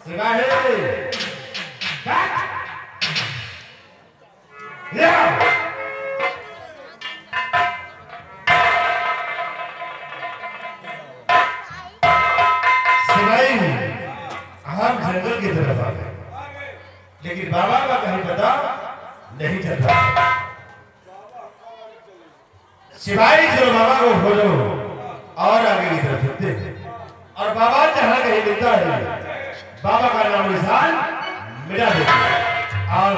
जंगल की तरफ आ गए, लेकिन बाबा का कहीं पता नहीं चल रहा। सिपाही जो बाबा को खोजो और आगे की तरफ चलते हैं और बाबा जहां कहीं मिलता है बाबा का नाम निशान मिटा देते हैं। और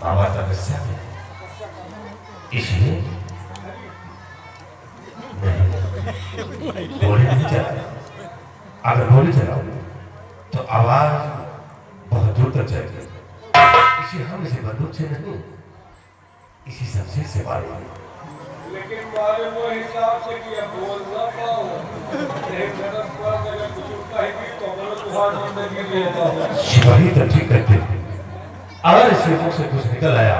बाबा तपस्या में इसलिए गोली नहीं चला। अगर गोली चलाओ तो आवाज बहुत दूर तक जाएगी। इसी हम इसे बंदूक से नहीं इसी शमशीर से मारेंगे। लेकिन मारे वो हिसाब से कि अब बोल ना पाओ, एक तरफ पर अगर कुछ उठा ही भी तो बोलो तुहार मारने के लिए होता। शिवाजी तो ठीक करते हैं। अगर इस मुख से कुछ निकल आया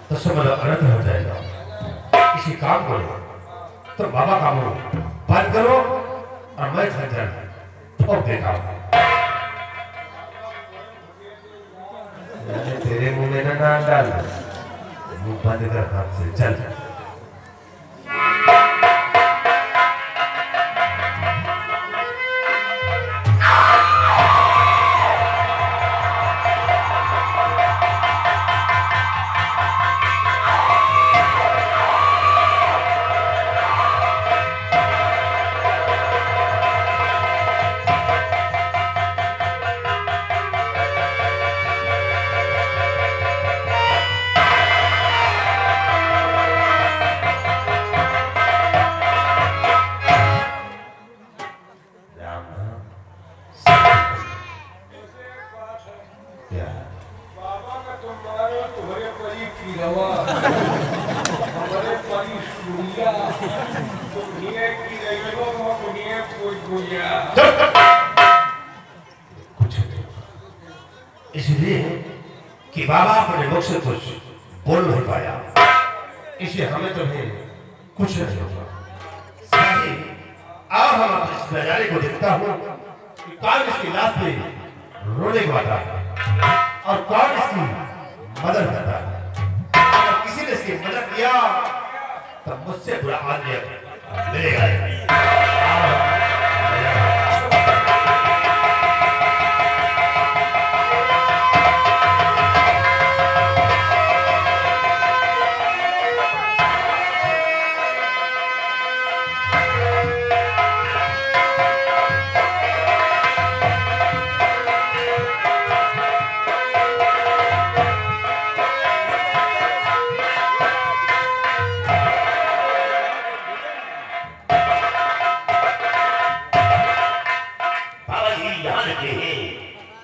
तो समझ अनर्थ हो जाएगा। इसी काम करो तो बाबा का मुंह बंद करो और मैं खंजर ठोक देता हूँ। तेरे मुंह में ना डाल, मुंह बंद कर हाथ से चल। इसलिए कि बाबा अपने मुख से कुछ बोल नहीं पाया, इसलिए हमें तुम्हें कुछ नहीं होगा। सही, अब हम अपने इस नजारे को देखता हूँ कि कौन इसकी लाश पे रोने को आता है और कौन इसकी मदद करता है। अगर किसी ने इसकी मदद किया तो मुझसे बुरा आदमी मिलेगा।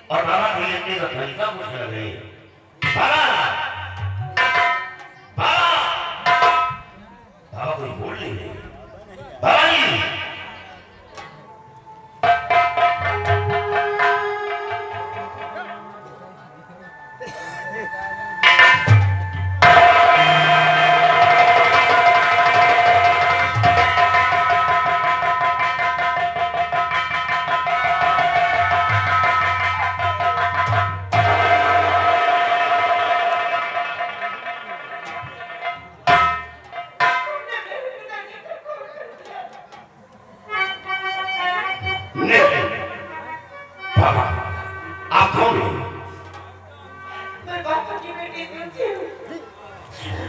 और बाबा को लेने का तरीका पूछ रहे बाबा बाबा बाबा कोई बोल नहीं रहे। कौन है? मैं बापू की बेटी थी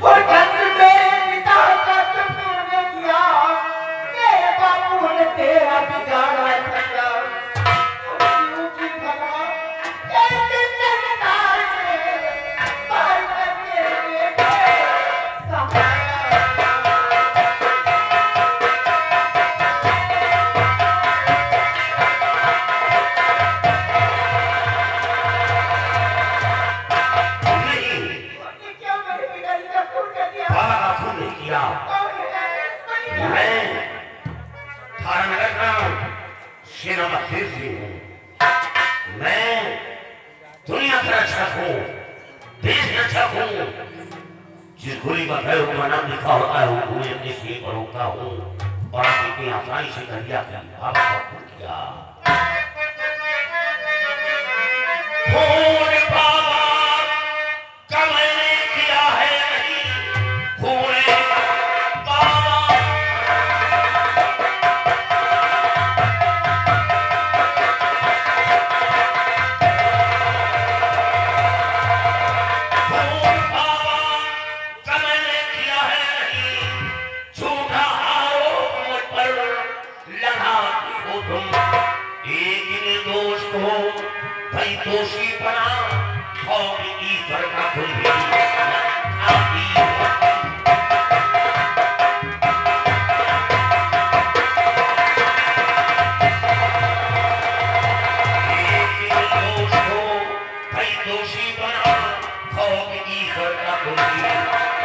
और कत्ल मेरे पिता का तुमने किया। मेरे बापू ने तेरा बिगाड़ा था। क्यों की भला कैसे संसार में पार करने के सहारा। मैं दुनिया का रक्षक हूँ, देश रक्षक हूँ। जिस गोली का भय हुआ नाम लिखा होता है वो कुएं अपने सिर पर होता हूँ और आप इतनी आसानी से कर दिया किया खून बाबा का मैंने किया है नहीं। खून दोषी बना और ईश्वर का खुद दोषी बना और ईश्वर का खुद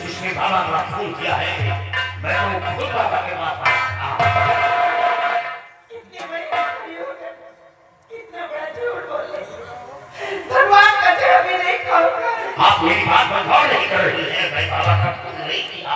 जिसने बाबा का खून किया है। मैं वो खुद बाबा के पास आप मेरी बात पर गौर नहीं कर रही है। मैं बाबा का खून नहीं किया।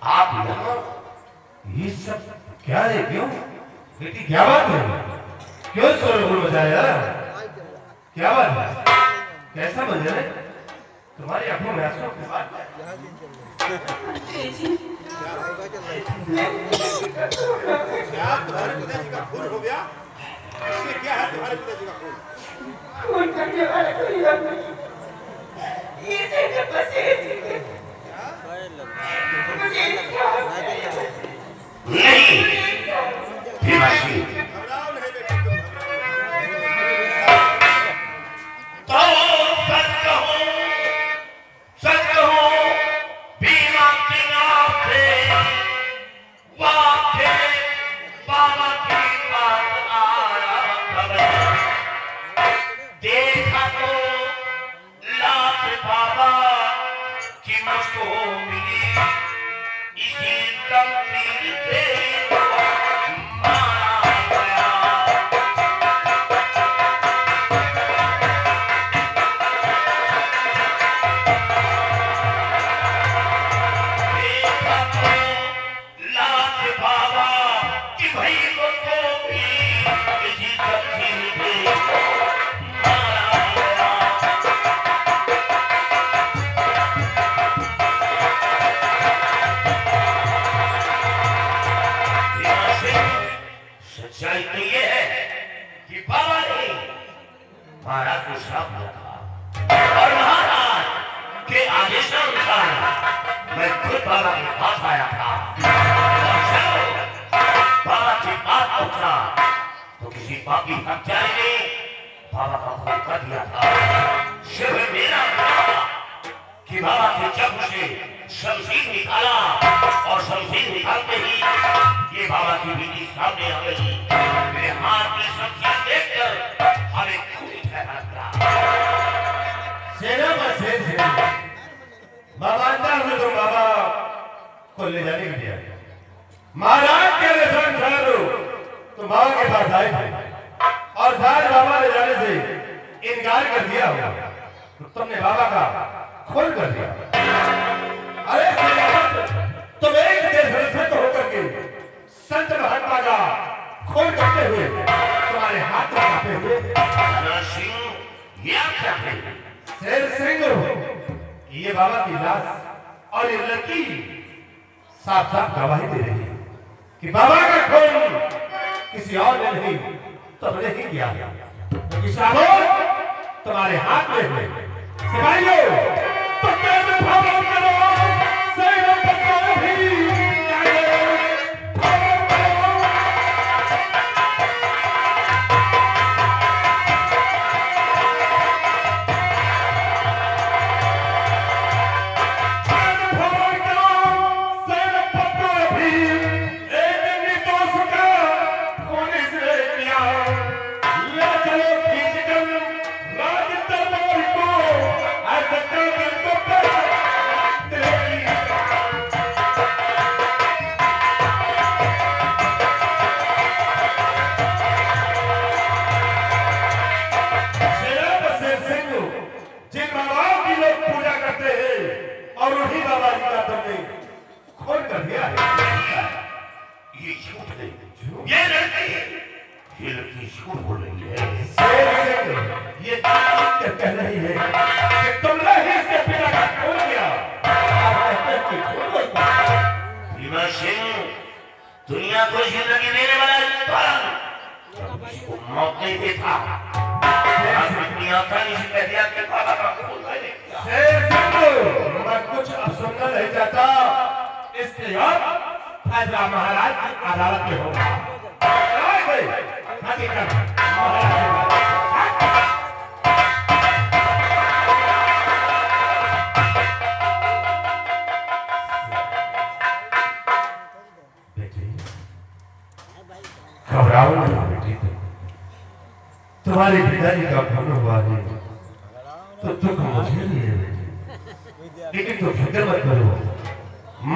आप यहाँ ये सब क्या है? क्यों बेटी क्या बात है? क्यों शोरगुल बजाया? क्या बात है? कैसा मंजर है? तुम्हारी आंखों में आंसू की बात है? क्या तुम्हारे पिताजी का खून हो गया? इसमें क्या है तुम्हारे पिताजी का खून? खून करने वाला कोई और नहीं। इसे जब बसे नहीं भीमाशी घबराओ नहीं बेटी, तुम तो सच कहो भीमा की नाम से वाके बाबा की बात आया खबर देखा तो लाख बाबा की मुझको मिली इसी तकदीर से मारा गया। देखा तो लाख बाबा कि भाई मुझको भी इसी तकदीर से मारा गया। कि बाबा के चक्र से शमशीर निकाला और शमशीर निकालते ही ये बाबा की बेटी सामने आ गई। मेरे हाथ में शमशीर देखकर हमें खून ठहरा। सेना में शेर बाबा अंदर में तो बाबा को ले जाने के लिए महाराज के निशान ठहरो तो बाबा के पास आए थे और शायद बाबा ले जाने से इनकार कर दिया होगा तो तुमने बाबा का खोल कर दिया। अरे तुम एक देश तो होकर के संत महात्मा का खोल करते हुए तुम्हारे हाथ में कांपे हुए शेर सिंह ये बाबा की लाश और ये लड़की साफ साफ गवाही दे रही है कि बाबा का खून किसी और ने नहीं तुमने ही किया। तुम्हारे हाथ में हुए सिपाहियों तो कैसे भावना करो सैन्य पत्थर भी दुनिया को जिंदगी देने वाला मौत नहीं देता। मैं कुछ अब सुनना नहीं चाहता इसलिए फैसला महाराज की अदालत में होगा। घबराओ ना बेटी, तुम्हारे पिताजी का खून हुआ है तो दुख मुझे भी है बेटी, लेकिन तुम फिक्र मत करो।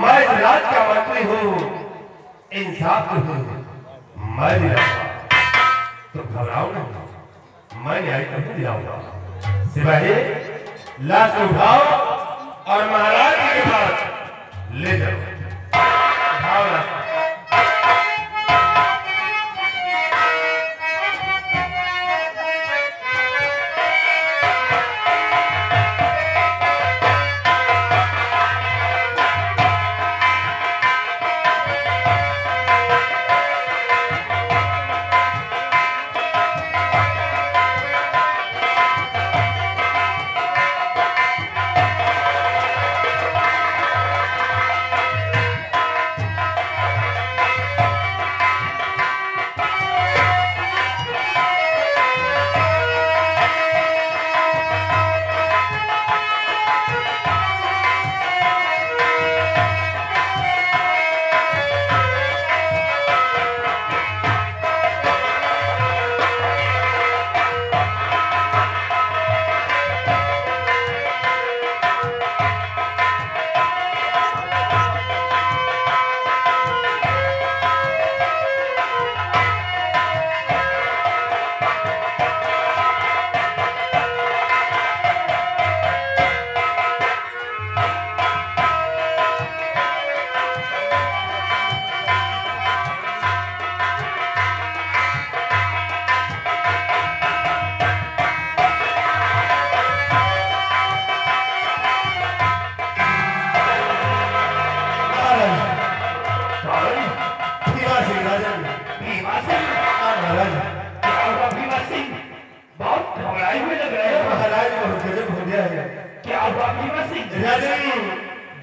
मैं इस राज का मंत्री हूँ, इंसाफ हूँ, मैं दिलाऊंगा। तुम घबराओ ना, मैं न्याय नहीं दिलाऊंगा। सिपाही लाश उठाओ और महाराज के पास ले जाओ। उठाओ लाश।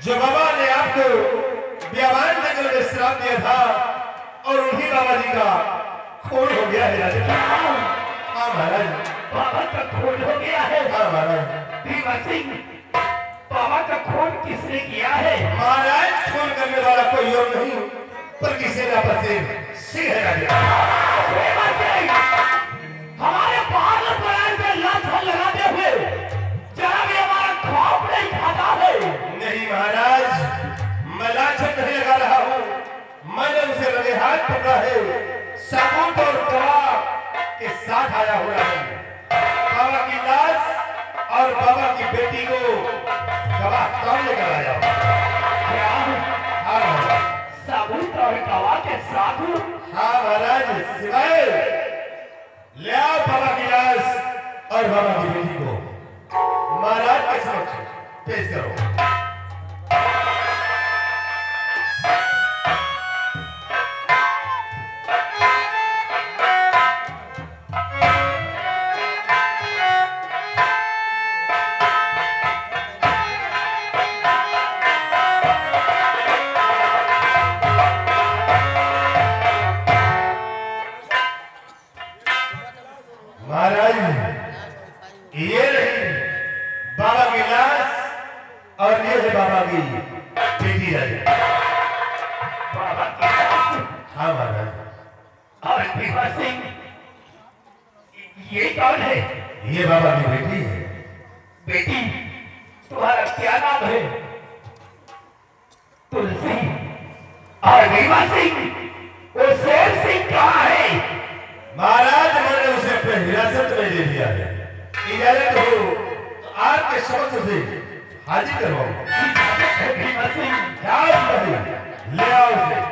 जो बाबा ने आपको ब्यावान जंगल में श्राप दिया था और उन्हीं बाबा जी का खून हो गया है राजा। हाँ महाराज, बाबा का खून हो गया है। हाँ महाराज, भीमा सिंह बाबा का किसने किया है? महाराज खून करने वाला कोई और नहीं बल्कि सेनापति सिंह राजा। हमारे पागल परायण पे लाठा लगाते हुए जरा भी हमारा खौफ नहीं खाता है। नहीं महाराज, मैं लाछन नहीं लगा रहा हूँ, मैंने उसे लगे हाथ पकड़ा है, सबूत और गवाह के साथ आया हुआ है। बाबा की लाश और बाबा की बेटी को गवाह कौन लेकर आया? हाँ सबूत और गवाह के साथ? हाँ महाराज, सिवाय ले आओ बाबा की लाश और बाबा की बेटी को महाराज के समक्ष पेश करो। महाराज, ये रही बाबा की लाश और ये है बाबा की बेटी राजा। बाबा की लाश? हाँ महाराज। और भीमा सिंह, ये कौन है? ये बाबा की बेटी है। बेटी? तुम्हारा क्या नाम है? तुलसी। और भीमा सिंह, वो शेर सिंह कहाँ है? महाराज, मैंने उसे अपने हिरासत में ले लिया है। इजाजत हो तो आपके समक्ष से हाजिर करवाऊं। भीमा सिंह, ले आओ उसे।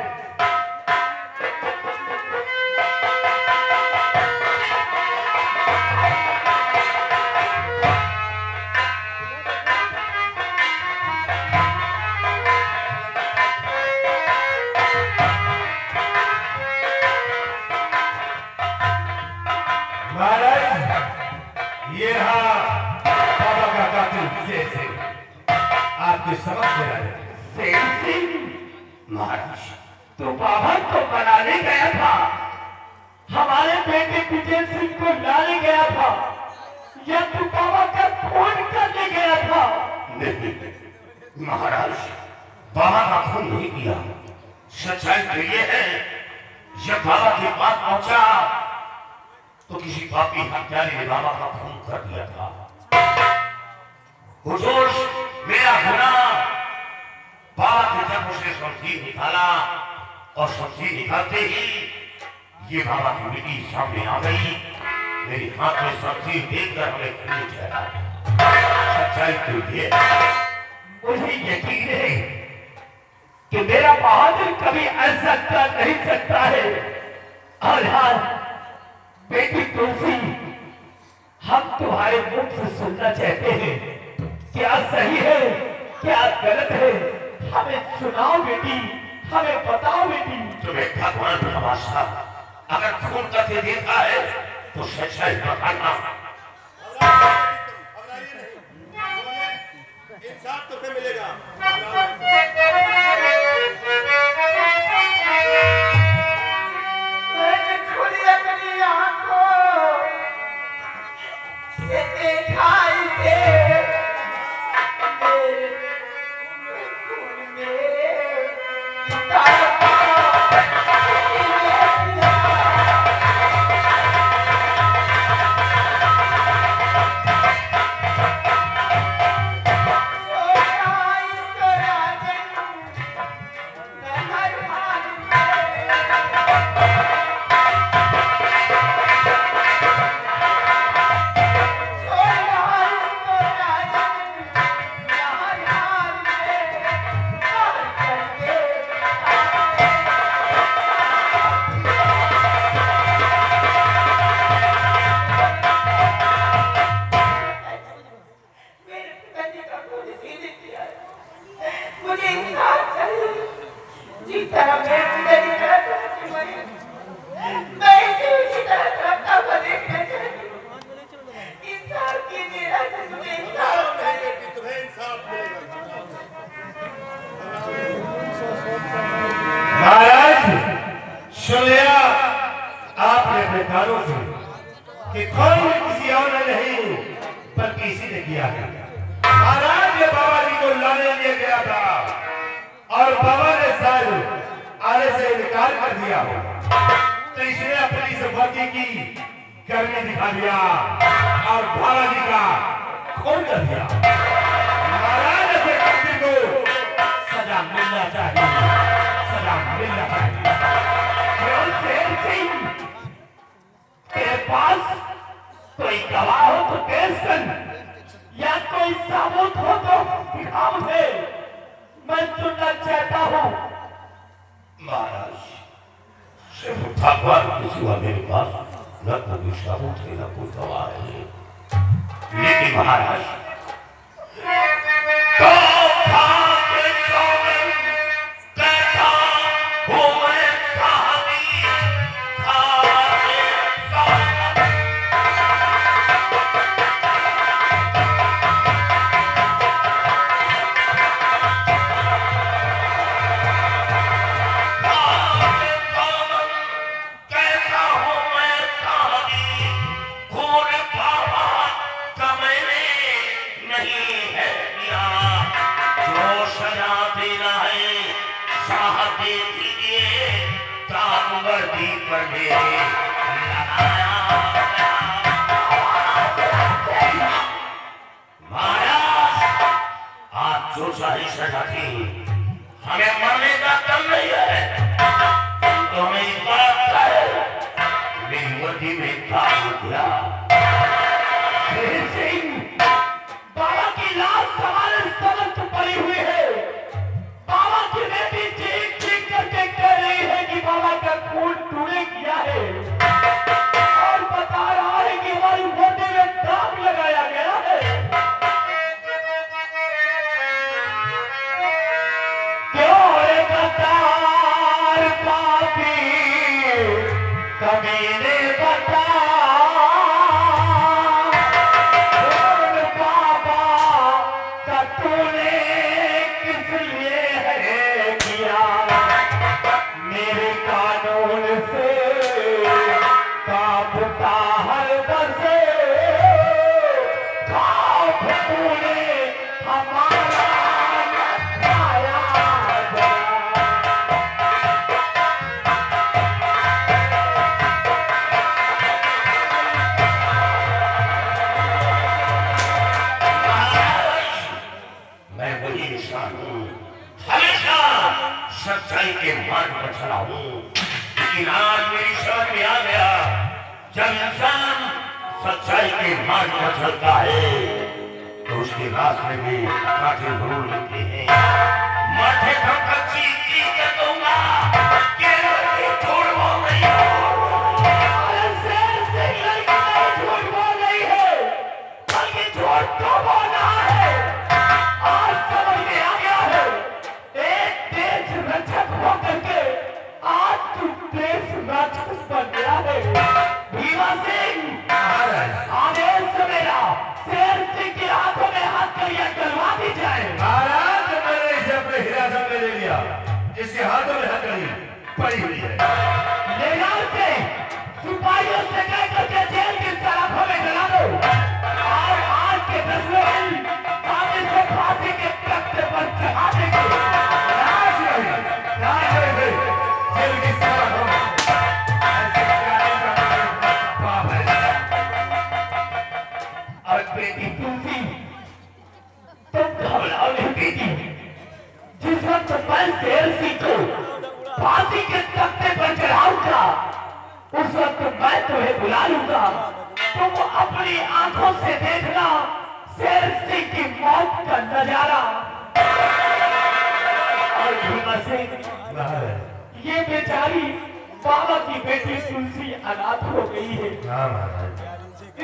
महाराज, ये रहा बाबा का कातिल शेर सिंह, आपके समक्ष में आया। शेर सिंह? महाराज, तो बाबा को बनाने गया था, हमारे बेटे विजय सिंह को लाने गया था, या तू बाबा का खून करने गया था? नहीं महाराज, बाबा का खून नहीं किया। सच्चाई तो ये है, जब बाबा के पास पहुंचा तो किसी पापी हत्यारे ने बाबा का खून कर दिया था। हुजूर, मेरा गुनाह, बाबा ने जब उसे शमशीर निकाला और शमशीर निकालते ही ये बाबा की बेटी सामने आ गई। मेरे हाथ में शमशीर देखकर हमें खून चढ़ा। सच्चाई तो ये है। मुझे यकीन है कि मेरा बहादुर कभी ऐसा कर नहीं सकता है। और हाँ बेटी तुलसी, हम तुम्हारे मुख से सुनना चाहते हैं, क्या सही है क्या गलत है, हमें सुनाओ बेटी, हमें बताओ बेटी। तुम्हें भगवान का वास्ता, अगर खून करके देखा है तो सच्चाई बताना। इंसाफ तो मिलेगा। कि कोई भी किसी और ने नहीं बल्कि इसी ने किया है। महाराज ये बाबा जी को लाने लिए गया और बाबा ने शायद आने से इनकार कर दिया हो, तो इसने अपनी संपत्ति की गर्मी दिखा दिया और बाबा जी का खून कर दिया। महाराज ऐसे व्यक्ति को सजा मिलना चाहिए, सजा मिलना चाहिए। क्यों शेर सिंह, तेरे पास कोई गवाह हो तो पेश कर, या कोई सबूत हो तो दिखाओ दे, मैं सुनना चाहता हूँ। महाराज, सिर्फ भगवान के सिवा मेरे पास न कोई सबूत है न कोई गवाह है। लेकिन महाराज, तो भाग्य चौबन कैसा हो मैं कहानी भाग्य चौबन। आज जो सारी सजा थी, हमें मरने का दम नहीं है, तो हमें इस बात का है, मेरी वर्दी में था दिया। शेर सिंह, बाबा की लाश हमारे स्थल पर पड़ी हुई है। बाबा की बेटी चीख चीख करके कह रही है कि बाबा का खून तूने किया है, और बता रहा है कि हमारी वर्दी में दाग लगाया गया है। क्यों रे गद्दार पापी कमीने बता, बाबा का तूने किस लिए है किया, मेरे कानून से कांपता हर बसे, कांप तूने हमारा नखाया गया। मैं वही इंसान हूँ, हमेशा सच्चाई के मार्ग पर चला हूँ, लेकिन आज मेरी समझ में आ गया, जब इंसान सच्चाई के मार्ग पर चलता है तो उसके रास्ते में कांटे जरूर लगते हैं। माथे पर कच्ची ईंट कर दूंगा, केवल ये छोड़ बोल रही हो। अरे शेर सिंह, लड़की नहीं झूठ बोल रही है, बल्कि झूठ तो बोल रहा है। आज समझ में आ गया है, एक देश रक्षक होकर के आज तू देश राक्षस बन गया है। भीमा सिंह, आदेश से मेरा शेर सिंह के हाथों में हथकड़ियां डलवा दी जाए। महाराज, मैंने इसे अपने हिरासत में ले लिया, इसके हाथों में हथकड़ी पड़ी हुई है। ले जाओ इसे, सिपाहियों से कह करके जेल की सलाखों में डला दो, और आज के फैसले में हम इसे फांसी के तख्ते पर चढ़ा देंगे। जेल की सलाखों में ऐसे प्यारे का पाप है। और बेटी तुलसी, तुम घबराओ नहीं बेटी, जिस वक्त मैं शेर सिंह को फांसी के तख्ते पर चढ़ाऊंगा, उस वक्त मैं तुम्हें बुला लूंगा। तुम अपनी आंखों से देखना शेर सिंह की मौत का नजारा। और भीमा सिंह, ये बेचारी बाबा की बेटी तुलसी अनाथ हो गई है। हाँ महाराज,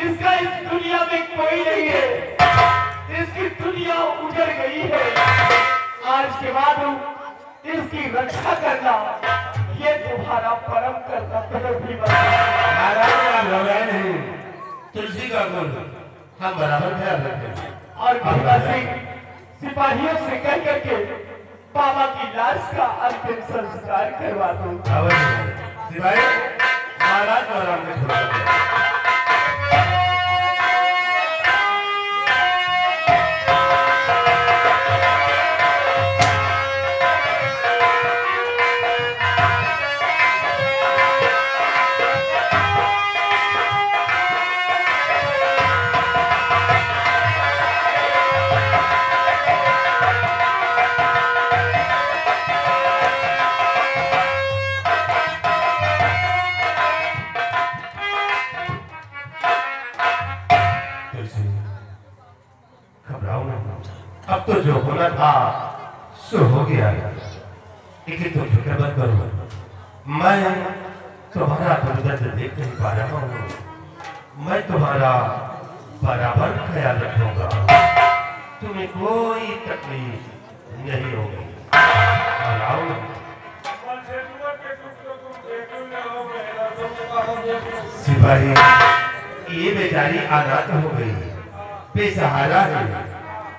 इसका इस दुनिया में कोई नहीं है, इसकी दुनिया उजड़ गई है। आज के बाद इसकी रक्षा करना ये तुम्हारा परम कर्तव्य भी बना। महाराज आप घबराए नहीं, तुलसी का गुण हम बराबर ख्याल रखते हैं। और भीमा सिंह सिपाहियों से कह करके बाबा की लाश का अंतिम संस्कार करवा दो। सिपाही, महाराज को आराम से छोड़ दो। सो हो गया, लेकिन तुम फिक्र मत करो, मैं तुम्हारा दर्द देख नहीं पा रहा हूँ, मैं तुम्हारा बराबर ख्याल रखूंगा, तुम्हें कोई तकलीफ नहीं होगी। और आओ सिपाही, ये बेचारी अनाथ हो गई, बेसहारा है,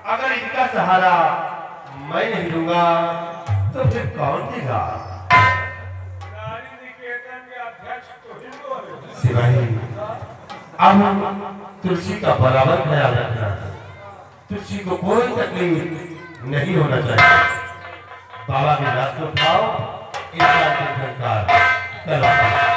अगर इनका सहारा मैं नहीं दूंगा तो फिर कौन देगा? सिपाही, अब तुलसी का बराबर ख्याल रखना, तुलसी को कोई तकलीफ नहीं होना चाहिए। बाबा के रास्ते उठाओ, इसका संस्कार करवाओ।